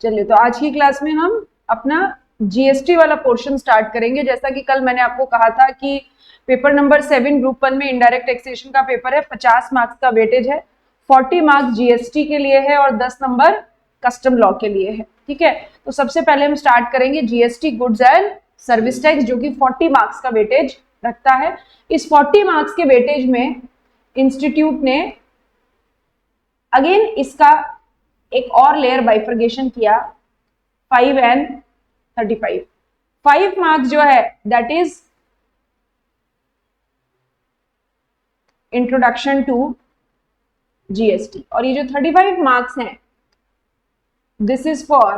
चलिए, तो आज की क्लास में हम अपना जीएसटी वाला पोर्शन स्टार्ट करेंगे। जैसा कि कल मैंने आपको कहा था कि पेपर नंबर 7 ग्रुप 1 में इनडायरेक्ट टैक्सेशन का पेपर है, 50 मार्क्स का वेटेज है, 40 मार्क्स जीएसटी के लिए है और 10 नंबर कस्टम लॉ के लिए है। ठीक है, तो सबसे पहले हम स्टार्ट करेंगे GST goods and service tax, जो कि 40 मार्क्स का वेटेज रखता है। इस 40 मार्क्स के वेटेज में इंस्टीट्यूट ने अगेन इसका एक और लेयर बाइफर्गेशन किया, 5 एंड 35। 5 मार्क्स जो है that is introduction to GST, और ये जो 35 मार्क्स हैं this is for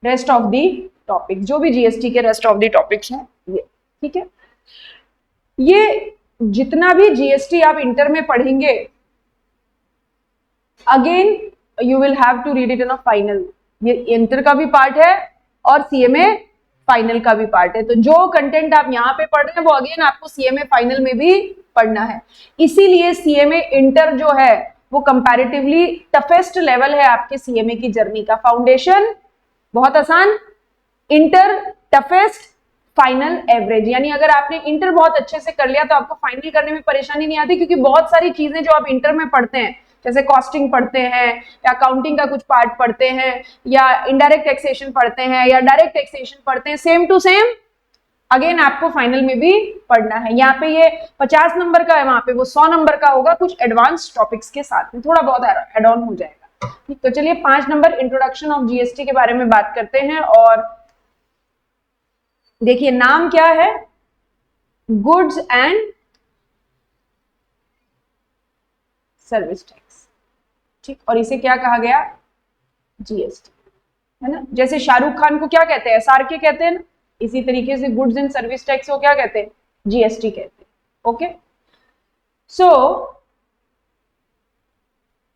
rest of the topic, जो भी जीएसटी के रेस्ट ऑफ दी टॉपिक्स हैं ये। ठीक है, ये जितना भी जीएसटी आप इंटर में पढ़ेंगे again you will have to read it in a final. ये इंटर का भी पार्ट है और सीएमए फाइनल का भी पार्ट है, तो जो कंटेंट आप यहाँ पे पढ़ रहे हैं वो अगेन आपको सीएमए फाइनल में भी पढ़ना है। इसीलिए सीएमए इंटर जो है वो कंपैरेटिवली टफेस्ट लेवल है आपके सीएमए की जर्नी का। फाउंडेशन बहुत आसान, इंटर टफेस्ट, फाइनल एवरेज। यानी अगर आपने इंटर बहुत अच्छे से कर लिया तो आपको फाइनल करने में परेशानी नहीं आती, क्योंकि बहुत सारी चीजें जो आप इंटर में पढ़ते हैं, जैसे कॉस्टिंग पढ़ते हैं या अकाउंटिंग का कुछ पार्ट पढ़ते हैं या इनडायरेक्ट टैक्सेशन पढ़ते हैं या डायरेक्ट टैक्सेशन पढ़ते हैं, सेम टू सेम अगेन आपको फाइनल में भी पढ़ना है। यहाँ पे ये 50 नंबर का है, वहां पे वो 100 नंबर का होगा, कुछ एडवांस टॉपिक्स के साथ में थोड़ा बहुत एड ऑन हो जाएगा। ठीक, तो चलिए 5 नंबर इंट्रोडक्शन ऑफ जीएसटी के बारे में बात करते हैं। और देखिए नाम क्या है, गुड्स एंड सर्विस टैक्स। ठीक, और इसे क्या कहा गया, जीएसटी, है ना। जैसे शाहरुख खान को क्या कहते हैं, एसआरके कहते हैं ना, इसी तरीके से गुड्स एंड सर्विस टैक्स को क्या कहते हैं, जीएसटी कहते हैं। ओके, सो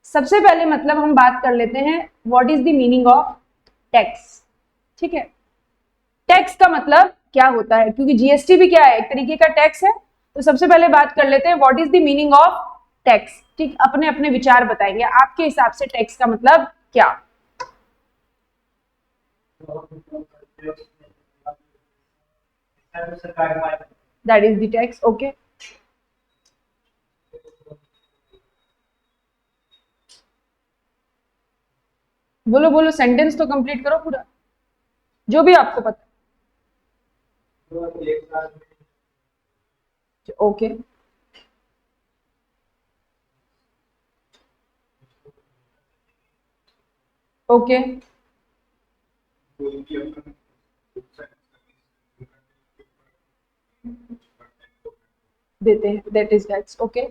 सबसे पहले मतलब हम बात कर लेते हैं what is the meaning of tax. ठीक है, टैक्स का मतलब क्या होता है, क्योंकि जीएसटी भी क्या है, एक तरीके का टैक्स है। तो सबसे पहले बात कर लेते हैं what is the meaning of tax. ठीक, अपने अपने विचार बताएंगे, आपके हिसाब से टैक्स का मतलब क्या। That is the tax. Okay, बोलो बोलो, सेंटेंस तो कंप्लीट करो पूरा, जो भी आपको पता। ओके, ओके, देते हैं, दैट इज टैक्स। ओके,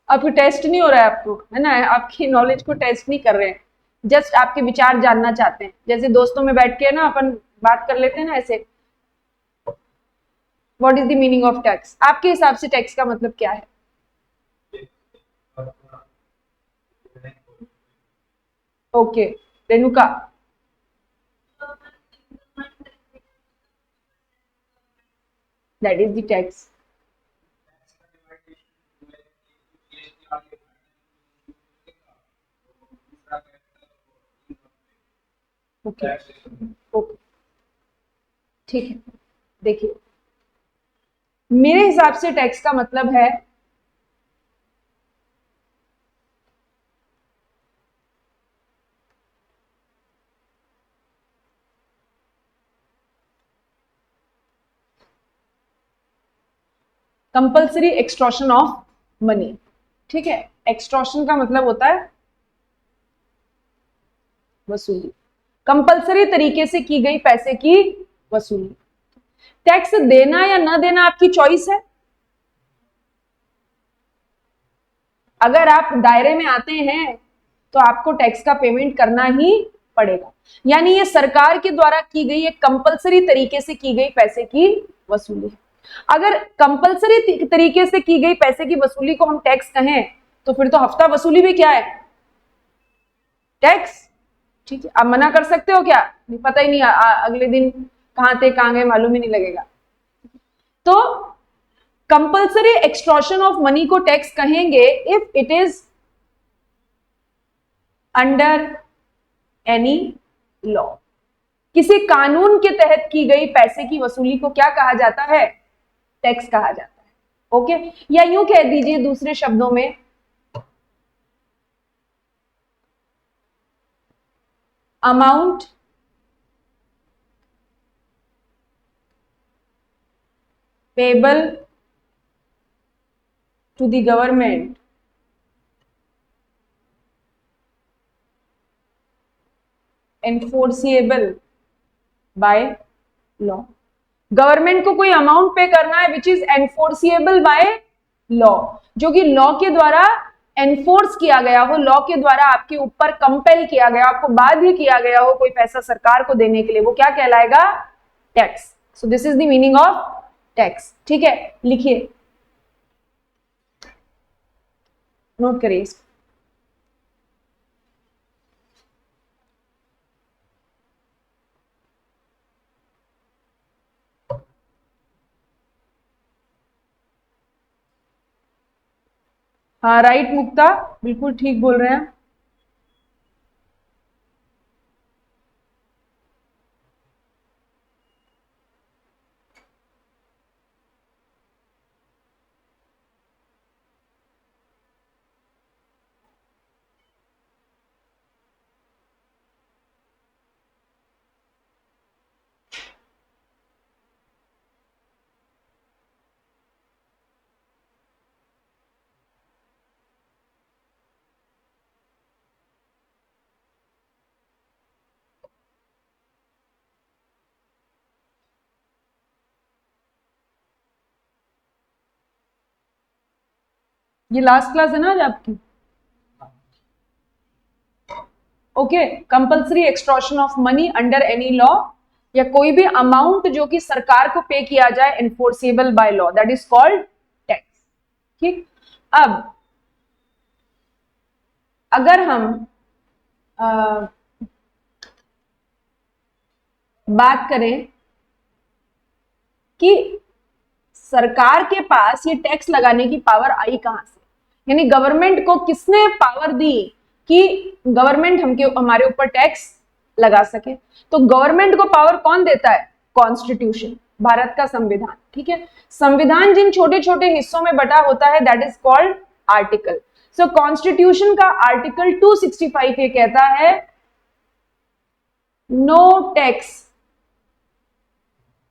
आपको टेस्ट नहीं हो रहा है, आपको है ना, आपकी नॉलेज को टेस्ट नहीं कर रहे हैं, जस्ट आपके विचार जानना चाहते हैं। जैसे दोस्तों में बैठ के ना अपन बात कर लेते हैं ना ऐसे, what is the meaning of tax, आपके हिसाब से टैक्स का मतलब क्या है। Okay, Renuka. That is the tax. Okay, okay, ठीक है। देखिए मेरे हिसाब से टैक्स का मतलब है कंपल्सरी एक्सटॉर्शन ऑफ मनी। ठीक है, एक्सटॉर्शन का मतलब होता है वसूली, कंपल्सरी तरीके से की गई पैसे की वसूली। टैक्स देना या ना देना आपकी चॉइस है। अगर आप दायरे में आते हैं तो आपको टैक्स का पेमेंट करना ही पड़ेगा। यानी ये सरकार के द्वारा की गई एक कंपल्सरी तरीके से की गई पैसे की वसूली है। अगर कंपल्सरी तरीके से की गई पैसे की वसूली को हम टैक्स कहें तो फिर तो हफ्ता वसूली भी क्या है, टैक्स। ठीक है, आप मना कर सकते हो क्या? नहीं, पता ही नहीं अगले दिन कहाँ थे कहाँ गए मालूम ही नहीं लगेगा। तो कंपल्सरी एक्सट्रॉशन ऑफ मनी को टैक्स कहेंगे if it is under any law. किसी कानून के तहत की गई पैसे की वसूली को क्या कहा जाता है? टैक्स कहा जाता है। ओके, या यूं कह दीजिए दूसरे शब्दों में, amount payable to the government enforceable by law. Government को कोई अमाउंट पे करना है which is enforceable by law, जो कि लॉ के द्वारा एनफोर्स किया गया हो, लॉ के द्वारा आपके ऊपर कंपेल किया गया, आपको बाध्य किया गया हो कोई पैसा सरकार को देने के लिए, वो क्या कहलाएगा? Tax. So this is the meaning of tax. ठीक है, लिखिए, नोट करिए इसको। हाँ राइट मुक्ता, बिल्कुल ठीक बोल रहे हैं। ये लास्ट क्लास है ना आज आपकी? Okay, compulsory extortion of money under any law, या कोई भी अमाउंट जो कि सरकार को पे किया जाए enforceable by law, that is called tax. ठीक, अब अगर हम बात करें कि सरकार के पास ये टैक्स लगाने की पावर आई कहां से, यानी गवर्नमेंट को किसने पावर दी कि गवर्नमेंट हमारे ऊपर टैक्स लगा सके, तो गवर्नमेंट को पावर कौन देता है? कॉन्स्टिट्यूशन, भारत का संविधान। ठीक है, संविधान जिन छोटे छोटे हिस्सों में बटा होता है that is called article. So constitution का आर्टिकल 265 ये कहता है नो टैक्स,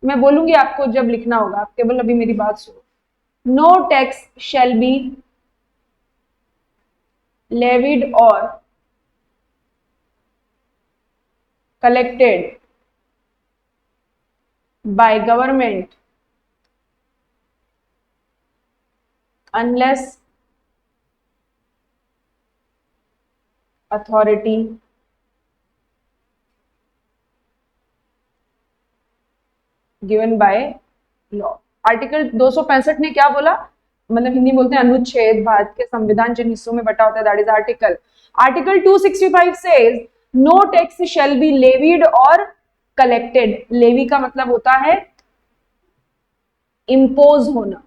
मैं बोलूंगी आपको जब लिखना होगा, आप केवल अभी मेरी बात सुनो। No tax shall be levied or collected by government unless authority given by law। Article 265 ने क्या बोला, मतलब हिंदी बोलते हैं अनुच्छेद, भारत के संविधान जिन हिस्सों में बटा होता है that is article. Article 265 says no tax shall be levied or collected. Levy का मतलब होता है इम्पोज होना।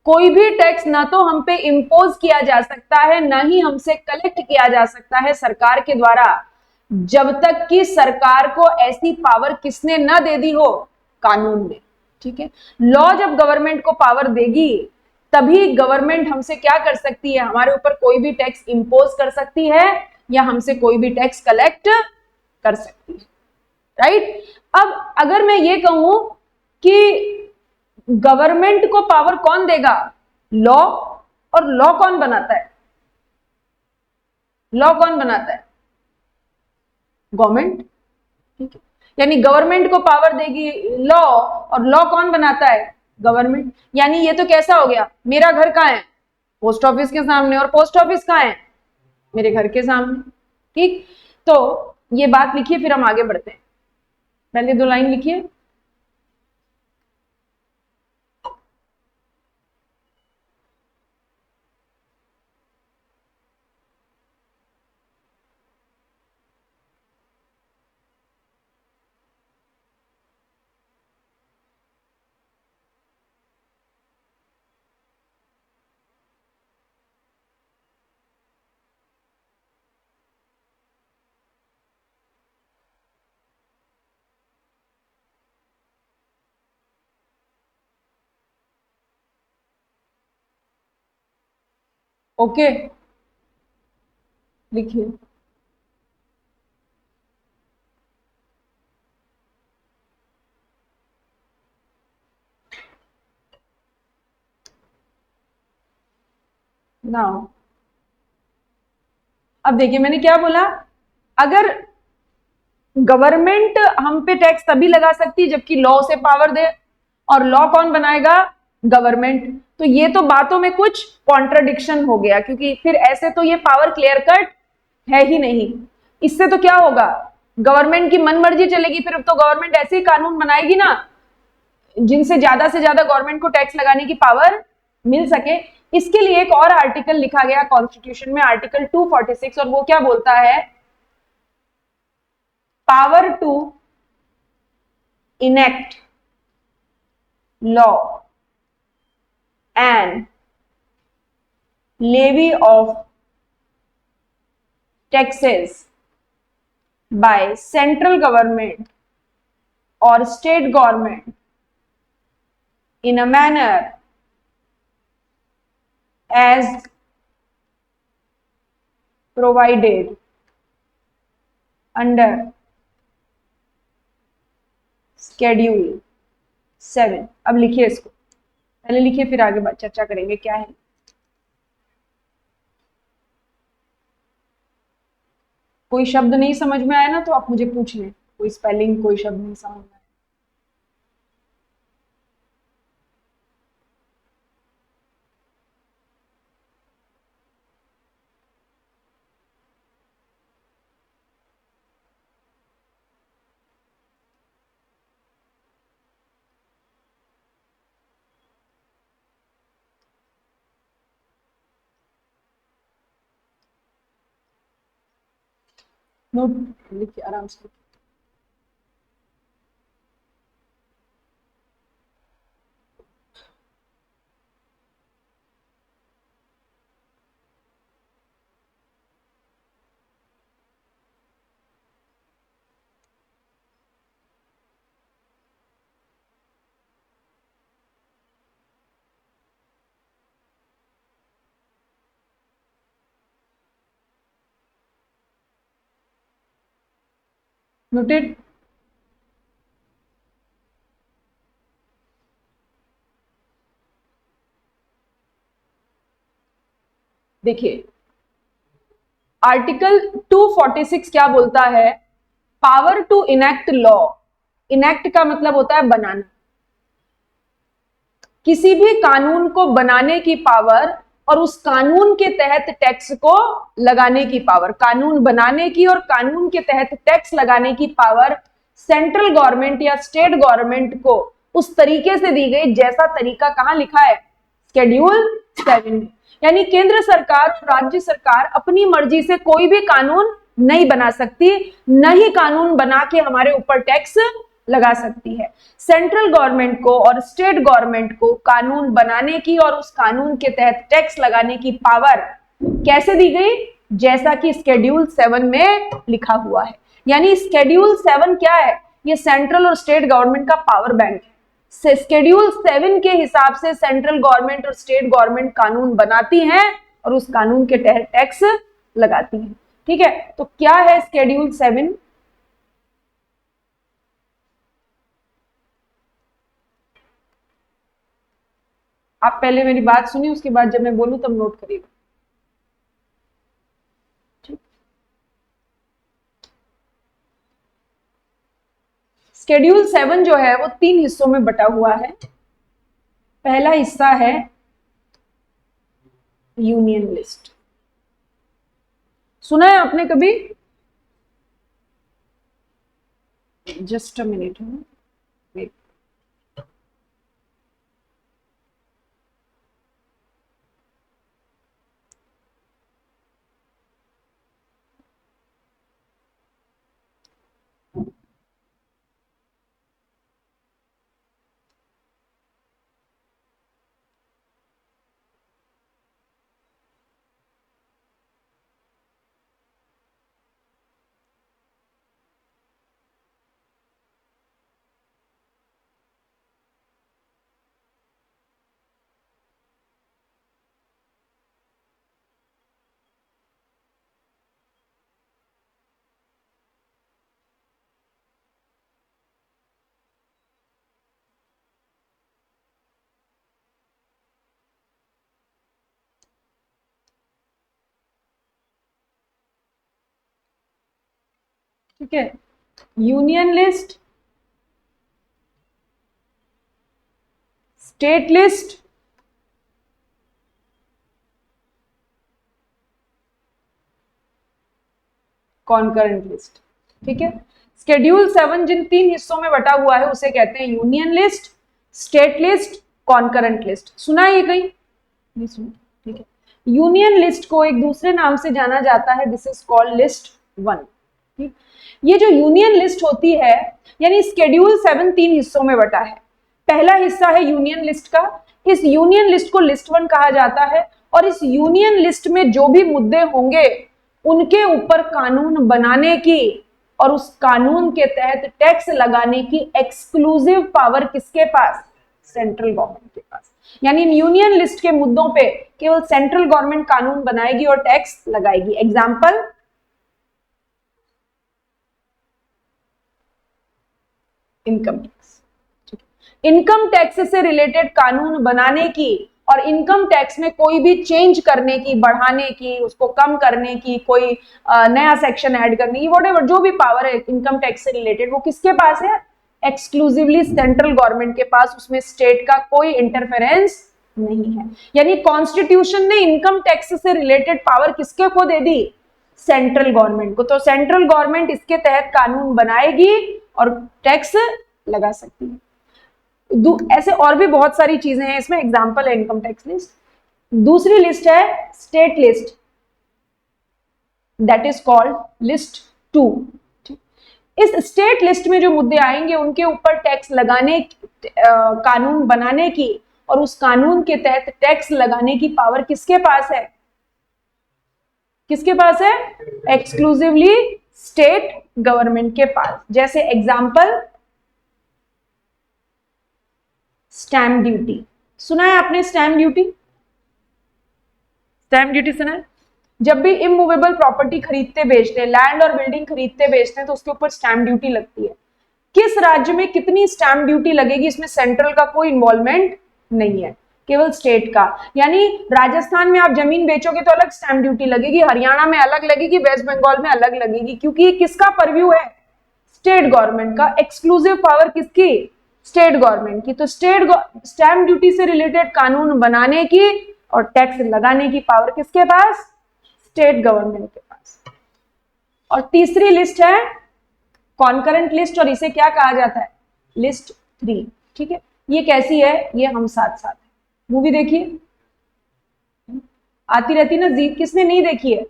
कोई भी टैक्स ना तो हम पे इम्पोज किया जा सकता है ना ही हमसे कलेक्ट किया जा सकता है सरकार के द्वारा, जब तक कि सरकार को ऐसी पावर किसने ना दे दी हो? कानून ने। ठीक है, लॉ जब गवर्नमेंट को पावर देगी तभी गवर्नमेंट हमसे क्या कर सकती है? हमारे ऊपर कोई भी टैक्स इंपोज कर सकती है या हमसे कोई भी टैक्स कलेक्ट कर सकती है। राइट, अब अगर मैं ये कहूं कि गवर्नमेंट को पावर कौन देगा? लॉ। और लॉ कौन बनाता है? लॉ कौन बनाता है? गवर्नमेंट। ठीक है, यानी गवर्नमेंट को पावर देगी लॉ, और लॉ कौन बनाता है? गवर्नमेंट। यानी ये तो कैसा हो गया, मेरा घर कहां है? पोस्ट ऑफिस के सामने, और पोस्ट ऑफिस कहां है? मेरे घर के सामने। ठीक, तो ये बात लिखिए फिर हम आगे बढ़ते हैं। पहले दो लाइन लिखिए। ओके, लिखिए। नाउ अब देखिए मैंने क्या बोला, अगर गवर्नमेंट हम पे टैक्स तभी लगा सकती है जबकि लॉ से पावर दे, और लॉ कौन बनाएगा? गवर्नमेंट। तो ये तो बातों में कुछ कॉन्ट्रडिक्शन हो गया, क्योंकि फिर ऐसे तो ये पावर क्लियर कट है ही नहीं। इससे तो क्या होगा, गवर्नमेंट की मनमर्जी चलेगी, फिर तो गवर्नमेंट ऐसे ही कानून बनाएगी ना जिनसे ज्यादा से ज्यादा गवर्नमेंट को टैक्स लगाने की पावर मिल सके। इसके लिए एक और आर्टिकल लिखा गया कॉन्स्टिट्यूशन में, आर्टिकल 246, और वो क्या बोलता है? Power to enact law and levy of taxes by central government or state government in a manner as provided under schedule 7। अब लिखिए इसको, पहले लिखिए फिर आगे बात चर्चा करेंगे क्या है। कोई शब्द नहीं समझ में आया ना तो आप मुझे पूछ लें, कोई स्पेलिंग कोई शब्द नहीं समझ में आया। नोट लिखिए आराम से। नोटेड। देखिए आर्टिकल 246 क्या बोलता है? Power to enact law. Enact का मतलब होता है बनाना, किसी भी कानून को बनाने की पावर और उस कानून के तहत टैक्स को लगाने की पावर, कानून बनाने की और कानून के तहत टैक्स लगाने की पावर सेंट्रल गवर्नमेंट या स्टेट गवर्नमेंट को उस तरीके से दी गई जैसा तरीका कहां लिखा है? शेड्यूल 7 में। यानी केंद्र सरकार और राज्य सरकार अपनी मर्जी से कोई भी कानून नहीं बना सकती, न ही कानून बना के हमारे ऊपर टैक्स लगा सकती है। सेंट्रल गवर्नमेंट को और स्टेट गवर्नमेंट को कानून बनाने की और उस कानून के तहत टैक्स लगाने की पावर कैसे दी गई? जैसा कि स्केड्यूल 7 में लिखा हुआ है। यानी स्केड्यूल 7 क्या है? ये सेंट्रल और स्टेट गवर्नमेंट का पावर बैंक है। स्केड्यूल 7 के हिसाब से सेंट्रल गवर्नमेंट और स्टेट गवर्नमेंट कानून बनाती हैं और उस कानून के तहत टैक्स लगाती हैं। ठीक है, तो क्या है स्केड्यूल 7? आप पहले मेरी बात सुनिए, उसके बाद जब मैं बोलूं तब नोट करिएगा। स्केड्यूल 7 जो है वो 3 हिस्सों में बटा हुआ है। पहला हिस्सा है यूनियन लिस्ट। सुना है आपने कभी? Just a minute. ठीक है, union list, state list, concurrent list. ठीक है, शेड्यूल 7 जिन 3 हिस्सों में बटा हुआ है उसे कहते हैं union list, state list, concurrent list. सुना है ये कहीं? नहीं सुना। ठीक है, यूनियन लिस्ट को एक दूसरे नाम से जाना जाता है, दिस इज कॉल्ड लिस्ट 1। ठीक, ये जो यूनियन लिस्ट होती है, यानी शेड्यूल 7 3 हिस्सों में बटा है। पहला हिस्सा है यूनियन लिस्ट का, इस यूनियन लिस्ट को लिस्ट 1 कहा जाता है, और इस यूनियन लिस्ट में जो भी मुद्दे होंगे उनके ऊपर कानून बनाने की और उस कानून के तहत टैक्स लगाने की एक्सक्लूसिव पावर किसके पास? सेंट्रल गवर्नमेंट के पास। यानी यूनियन लिस्ट के मुद्दों पे केवल सेंट्रल गवर्नमेंट कानून बनाएगी और टैक्स लगाएगी। Example, income tax. Income tax से रिलेटेड कानून बनाने की और इनकम टैक्स में कोई भी चेंज करने की, बढ़ाने की, उसको कम करने की, कोई नया सेक्शन ऐड करने की, व्हाटएवर जो भी पावर है इनकम टैक्स से रिलेटेड, वो किसके पास है? एक्सक्लूसिवली सेंट्रल गवर्नमेंट के पास। उसमें स्टेट का कोई इंटरफेरेंस नहीं है। यानी कॉन्स्टिट्यूशन ने इनकम टैक्स से रिलेटेड पावर किसके को दे दी? सेंट्रल गवर्नमेंट को। तो सेंट्रल गवर्नमेंट इसके तहत कानून बनाएगी और टैक्स लगा सकती है। ऐसे और भी बहुत सारी चीजें हैं इसमें, एग्जांपल है इनकम टैक्स लिस्ट। दूसरी लिस्ट है state list, that is called list 2। इस स्टेट लिस्ट में जो मुद्दे आएंगे उनके ऊपर टैक्स लगाने, कानून बनाने की और उस कानून के तहत टैक्स लगाने की पावर किसके पास है? किसके पास है? एक्सक्लूसिवली स्टेट गवर्नमेंट के पास। जैसे एग्जांपल, स्टैम्प ड्यूटी। सुना है आपने स्टैम्प ड्यूटी? स्टैम्प ड्यूटी सुना है? जब भी इमूवेबल प्रॉपर्टी खरीदते बेचते, लैंड और बिल्डिंग खरीदते बेचते हैं, तो उसके ऊपर स्टैम्प ड्यूटी लगती है। किस राज्य में कितनी स्टैम्प ड्यूटी लगेगी, इसमें सेंट्रल का कोई इन्वॉल्वमेंट नहीं है, केवल स्टेट का। यानी राजस्थान में आप जमीन बेचोगे तो अलग स्टैम्प ड्यूटी लगेगी, हरियाणा में अलग लगेगी, वेस्ट बंगाल में अलग लगेगी, क्योंकि किसका परव्यू है? स्टेट गवर्नमेंट का। एक्सक्लूसिव पावर किसकी? स्टेट गवर्नमेंट की। तो स्टैम्प ड्यूटी से रिलेटेड कानून बनाने की और टैक्स लगाने की पावर किसके पास? स्टेट गवर्नमेंट के पास। और तीसरी लिस्ट है कॉन्करेंट लिस्ट, और इसे क्या कहा जाता है? लिस्ट 3। ठीक है, ये कैसी है? ये हम साथ साथ है। मूवी देखिए, आती रहती ना जी, किसने नहीं देखी है?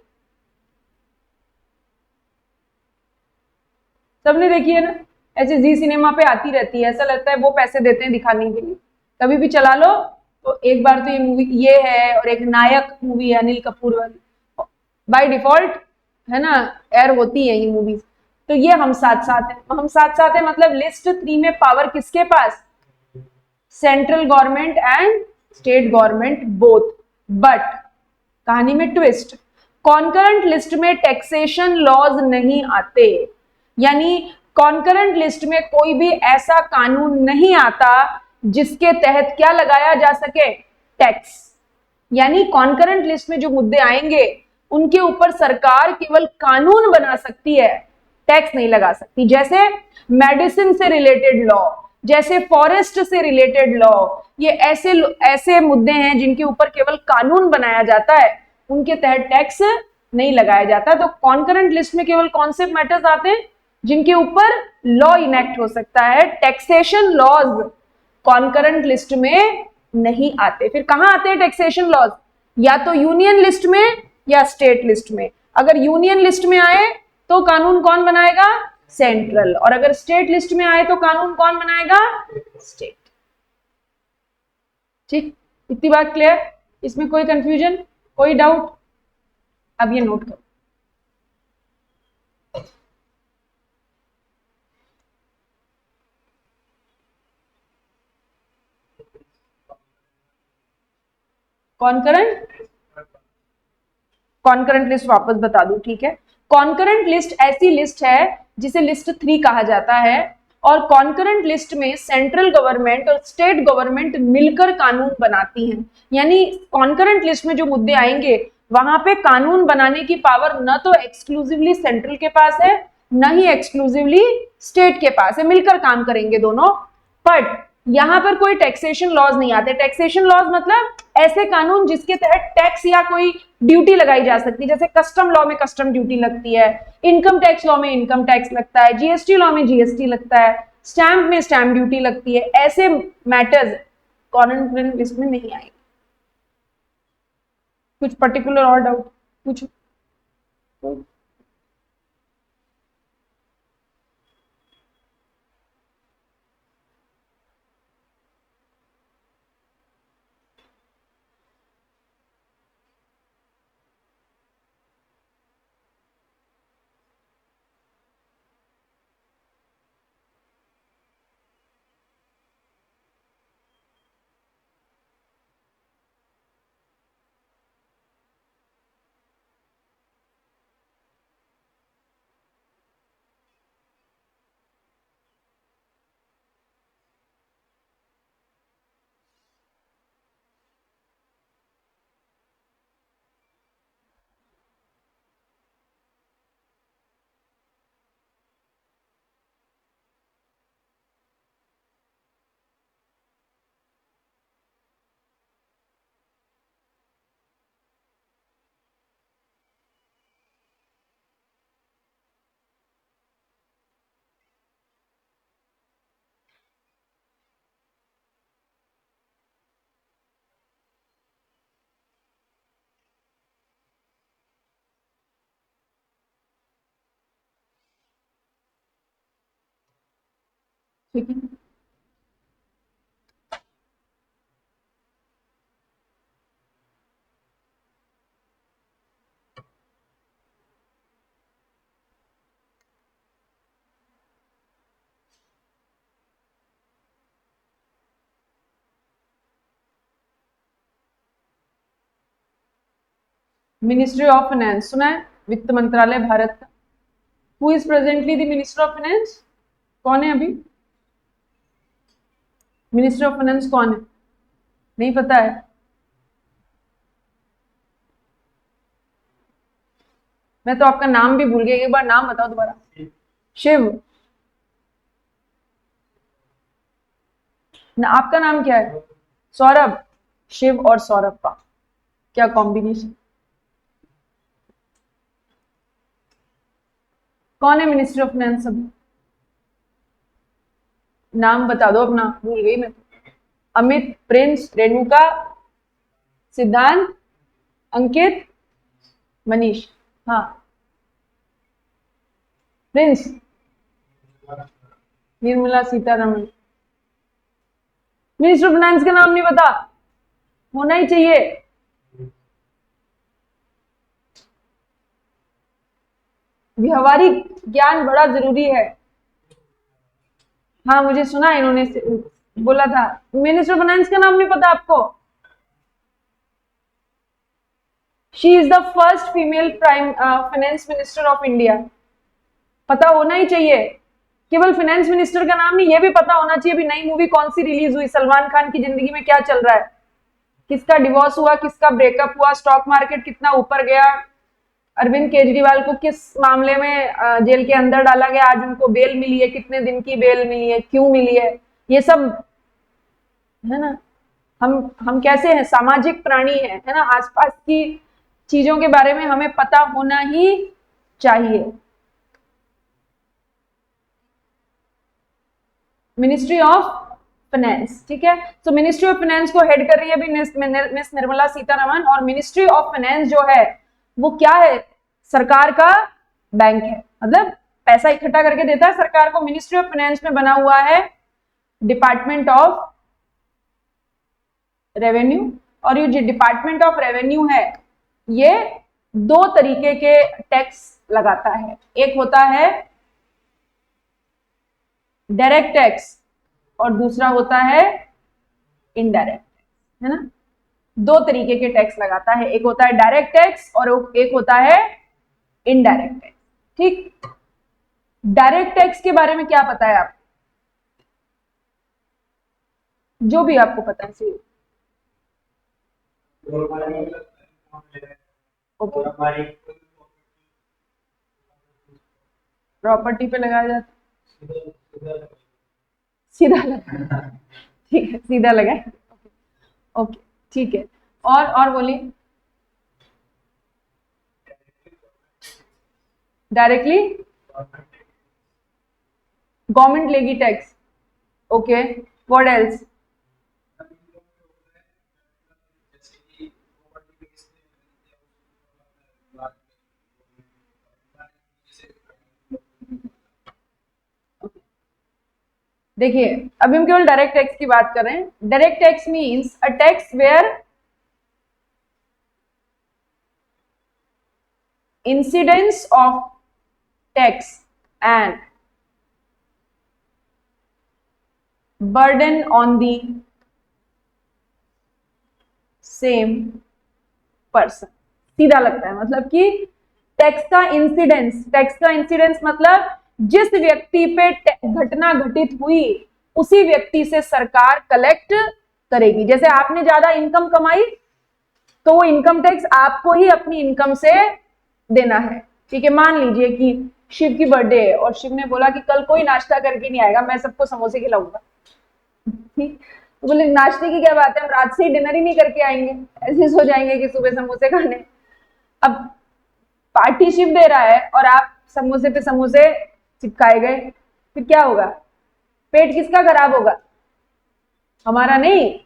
सबने देखी है ना? ऐसे जी सिनेमा पे आती रहती है, ऐसा लगता है वो पैसे देते हैं दिखाने के लिए। कभी भी चला लो तो एक बार तो ये मूवी ये है, और एक नायक मूवी है अनिल कपूर वाली, बाय डिफॉल्ट है ना, एयर होती है ये मूवीज। तो ये हम साथ साथ है। हम साथ साथ है मतलब लिस्ट 3 में पावर किसके पास? Central government and state government both. But कहानी में ट्विस्ट, कॉन्करेंट लिस्ट में टैक्सेशन लॉज नहीं आते। यानी कॉन्करेंट लिस्ट में कोई भी ऐसा कानून नहीं आता जिसके तहत क्या लगाया जा सके? टैक्स। यानी कॉन्करेंट लिस्ट में जो मुद्दे आएंगे उनके ऊपर सरकार केवल कानून बना सकती है, टैक्स नहीं लगा सकती। जैसे मेडिसिन से रिलेटेड लॉ, जैसे फॉरेस्ट से रिलेटेड लॉ, ये ऐसे मुद्दे हैं जिनके ऊपर केवल कानून बनाया जाता है, उनके तहत टैक्स नहीं लगाया जाता। तो कॉन्करेंट लिस्ट में केवल कौन से मैटर्स आते हैं? जिनके ऊपर लॉ इनेक्ट हो सकता है। टैक्सेशन लॉज कॉन्करेंट लिस्ट में नहीं आते। फिर कहां आते हैं टैक्सेशन लॉज? या तो यूनियन लिस्ट में या स्टेट लिस्ट में। अगर यूनियन लिस्ट में आए तो कानून कौन बनाएगा? सेंट्रल। और अगर स्टेट लिस्ट में आए तो कानून कौन बनाएगा? स्टेट। ठीक, इतनी बात क्लियर? इसमें कोई कंफ्यूजन, कोई डाउट? अब ये नोट करो। कॉन्करेंट लिस्ट वापस बता दूं, ठीक है। कॉन्करेंट लिस्ट ऐसी लिस्ट है जिसे लिस्ट 3 कहा जाता है, और कॉन्करेंट लिस्ट में सेंट्रल गवर्नमेंट और स्टेट गवर्नमेंट मिलकर कानून बनाती हैं। यानी कॉन्करेंट लिस्ट में जो मुद्दे आएंगे वहां पे कानून बनाने की पावर न तो एक्सक्लूसिवली सेंट्रल के पास है, न ही एक्सक्लूसिवली स्टेट के पास है, मिलकर काम करेंगे दोनों। बट यहां पर कोई टैक्सेशन लॉज नहीं आते। टैक्सेशन लॉज मतलब ऐसे कानून जिसके तहत टैक्स या कोई ड्यूटी लगाई जा सकती है, जैसे कस्टम लॉ में कस्टम ड्यूटी लगती है, इनकम टैक्स लॉ में इनकम टैक्स लगता है, जीएसटी लॉ में जीएसटी लगता है, स्टैंप में स्टैंप ड्यूटी लगती है। ऐसे मैटर्स कॉर्पोरेट लिस्ट में नहीं आएंगे। कुछ पर्टिकुलर और डाउट पूछो। ठीक है, मिनिस्ट्री ऑफ फाइनेंस सुना है, वित्त मंत्रालय भारत का। Who is presently the minister of finance? कौन है अभी मिनिस्टर ऑफ फाइनेंस? कौन है? नहीं पता है? मैं तो आपका नाम भी भूल गई, एक बार नाम बताओ दोबारा। शिव ना, आपका नाम क्या है? सौरभ। शिव और सौरभ का क्या कॉम्बिनेशन। कौन है मिनिस्टर ऑफ फाइनेंस अभी? नाम बता दो अपना, भूल गई मैं तो। अमित, प्रिंस, रेणुका, सिद्धांत, अंकित, मनीष। हाँ, Prince, Nirmala Sitharaman. Minister of finance का नाम नहीं पता? होना ही चाहिए। व्यवहारिक ज्ञान बड़ा जरूरी है। हाँ, मुझे सुना इन्होंने बोला था। मिनिस्टर ऑफ फाइनेंस का नाम नहीं पता आपको? She is the first female prime finance minister of India. पता होना ही चाहिए। केवल फाइनेंस मिनिस्टर का नाम नहीं, ये भी पता होना चाहिए अभी नई मूवी कौन सी रिलीज हुई, सलमान खान की जिंदगी में क्या चल रहा है, किसका डिवोर्स हुआ, किसका ब्रेकअप हुआ, स्टॉक मार्केट कितना ऊपर गया, अरविंद केजरीवाल को किस मामले में जेल के अंदर डाला गया, आज उनको बेल मिली है, कितने दिन की बेल मिली है, क्यों मिली है, ये सब है ना। हम कैसे हैं, सामाजिक प्राणी है ना। आसपास की चीजों के बारे में हमें पता होना ही चाहिए। मिनिस्ट्री ऑफ फाइनेंस, ठीक है। तो मिनिस्ट्री ऑफ फाइनेंस को हेड कर रही है अभी मिस निर्मला सीतारमण। और मिनिस्ट्री ऑफ फाइनेंस जो है वो क्या है? सरकार का बैंक है, मतलब पैसा इकट्ठा करके देता है सरकार को। मिनिस्ट्री ऑफ फाइनेंस में बना हुआ है डिपार्टमेंट ऑफ रेवेन्यू। और ये जो डिपार्टमेंट ऑफ रेवेन्यू है ये दो तरीके के टैक्स लगाता है। एक होता है डायरेक्ट टैक्स और दूसरा होता है इनडायरेक्ट, है ना। दो तरीके के टैक्स लगाता है, एक होता है डायरेक्ट टैक्स और एक होता है इनडायरेक्ट टैक्स। ठीक, डायरेक्ट टैक्स के बारे में क्या पता है आप? जो भी आपको पता है सही। ओके, प्रॉपर्टी पे लगाया जाता है, सीधा लगा, ठीक है सीधा लगाए, ओके ठीक है। और बोलिए, डायरेक्टली गवर्नमेंट लेगी टैक्स, ओके व्हाट एल्स, देखिए अभी हम केवल डायरेक्ट टैक्स की बात कर रहे हैं। Direct tax means a tax where incidence of tax and burden on the same person. सीधा लगता है, मतलब कि टैक्स का इंसिडेंस मतलब जिस व्यक्ति पे घटना घटित हुई उसी व्यक्ति से सरकार कलेक्ट करेगी। जैसे आपने ज्यादा इनकम कमाई तो वो इनकम टैक्स आपको ही अपनी इनकम से देना है, ठीक है। मान लीजिए कि शिव की बर्थडे है और शिव ने बोला कि कल कोई नाश्ता करके नहीं आएगा, मैं सबको समोसे खिलाऊंगा, ठीक। तो बोले नाश्ते की क्या बात है, हम रात से ही डिनर ही नहीं करके आएंगे, ऐसे सो जाएंगे कि सुबह समोसे खाने। अब पार्टी शिव दे रहा है और आप समोसे पे समोसे चिपकाए गए, फिर क्या होगा, पेट किसका खराब होगा, हमारा नहीं,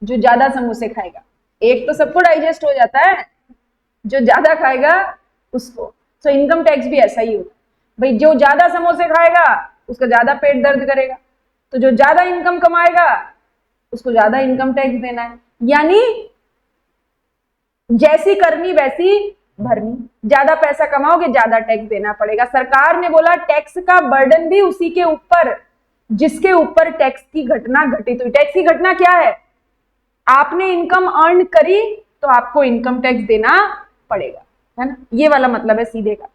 जो ज्यादा समोसे खाएगा। एक तो सबको डाइजेस्ट हो जाता है, जो ज्यादा खाएगा उसको। तो इनकम टैक्स भी ऐसा ही होता है भाई, जो ज्यादा समोसे खाएगा उसका ज्यादा पेट दर्द करेगा, तो जो ज्यादा इनकम कमाएगा उसको ज्यादा इनकम टैक्स देना है। यानी जैसी करनी वैसी भरनी, ज्यादा पैसा कमाओगे ज्यादा टैक्स देना पड़ेगा। सरकार ने बोला टैक्स का बर्डन भी उसी के ऊपर जिसके ऊपर टैक्स की घटना घटित हुई। टैक्स की घटना क्या है, आपने इनकम अर्न करी तो आपको इनकम टैक्स देना पड़ेगा, है ना, ये वाला मतलब है सीधे का।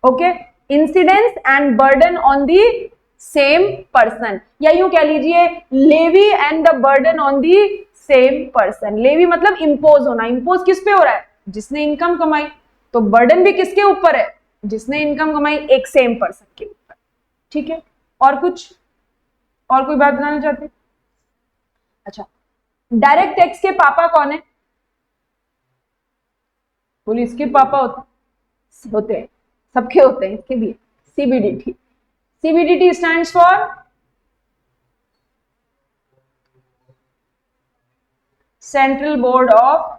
Okay, incidence and burden on the same person, या यूं कह लीजिए levy and the burden on the same person. Levy मतलब इंपोज होना, इंपोज किस पे हो रहा है, जिसने इनकम कमाई, तो बर्डन भी किसके ऊपर है, जिसने इनकम कमाई, एक सेम पर्सन के ऊपर, ठीक है। और कुछ, और कोई बात बताना चाहते? अच्छा, डायरेक्ट टैक्स के पापा कौन है, बोलिए, इसके पापा होते हैं, सबके होते हैं, इसके भी CBDT. CBDT stands for central board of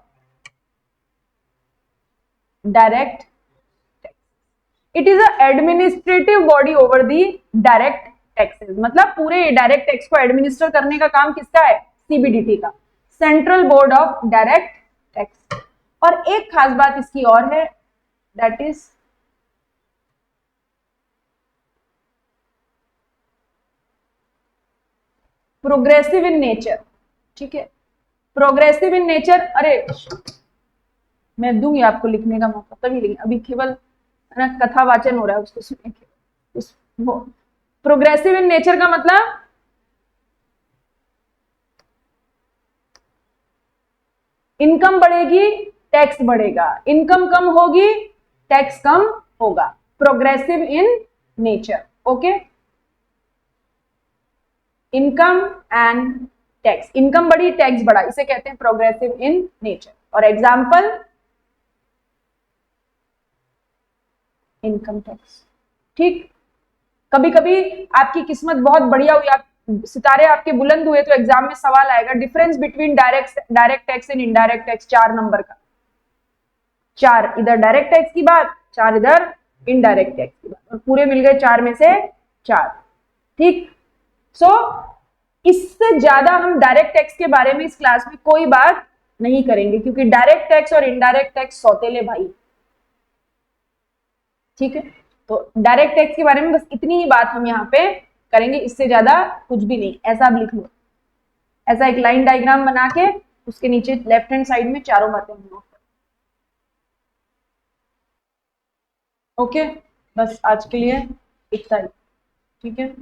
direct tax. It is a administrative body over the direct taxes, मतलब पूरे डायरेक्ट टैक्स को एडमिनिस्टर करने का काम किसका है, सीबीडीटी का, central board of direct tax. और एक खास बात इसकी और है, that is progressive in nature, ठीक है। प्रोग्रेसिव इन नेचर, अरे मैं दूंगी आपको लिखने का मौका तभी लिखें, अभी केवल ना कथा वाचन हो रहा है, उसको सुने के उस वो। प्रोग्रेसिव इन नेचर का मतलब इनकम बढ़ेगी टैक्स बढ़ेगा, इनकम कम होगी टैक्स कम होगा। Progressive in nature, okay. Income and tax, income बढ़ी टैक्स बढ़ा, इसे कहते हैं प्रोग्रेसिव इन नेचर। और एग्जाम्पल, इनकम टैक्स, ठीक। कभी कभी आपकी किस्मत बहुत बढ़िया हुई, आप सितारे आपके बुलंद हुए, तो एग्जाम में सवाल आएगा difference between direct tax and indirect tax, 4 number का, 4 इधर डायरेक्ट टैक्स की बात, 4 इधर इनडायरेक्ट टैक्स की बात, और पूरे मिल गए 4 में से 4, ठीक। सो इससे ज्यादा हम डायरेक्ट टैक्स के बारे में इस क्लास में कोई बात नहीं करेंगे, क्योंकि डायरेक्ट टैक्स और इनडायरेक्ट टैक्स सौतेले भाई, ठीक है। तो डायरेक्ट टैक्स के बारे में बस इतनी ही बात हम यहाँ पे करेंगे, इससे ज्यादा कुछ भी नहीं। ऐसा आप लिख लो, ऐसा एक लाइन डायग्राम बना के उसके नीचे लेफ्ट हैंड साइड में चारों बातें नोट करो। ओके, बस आज के लिए इतना ही, ठीक है।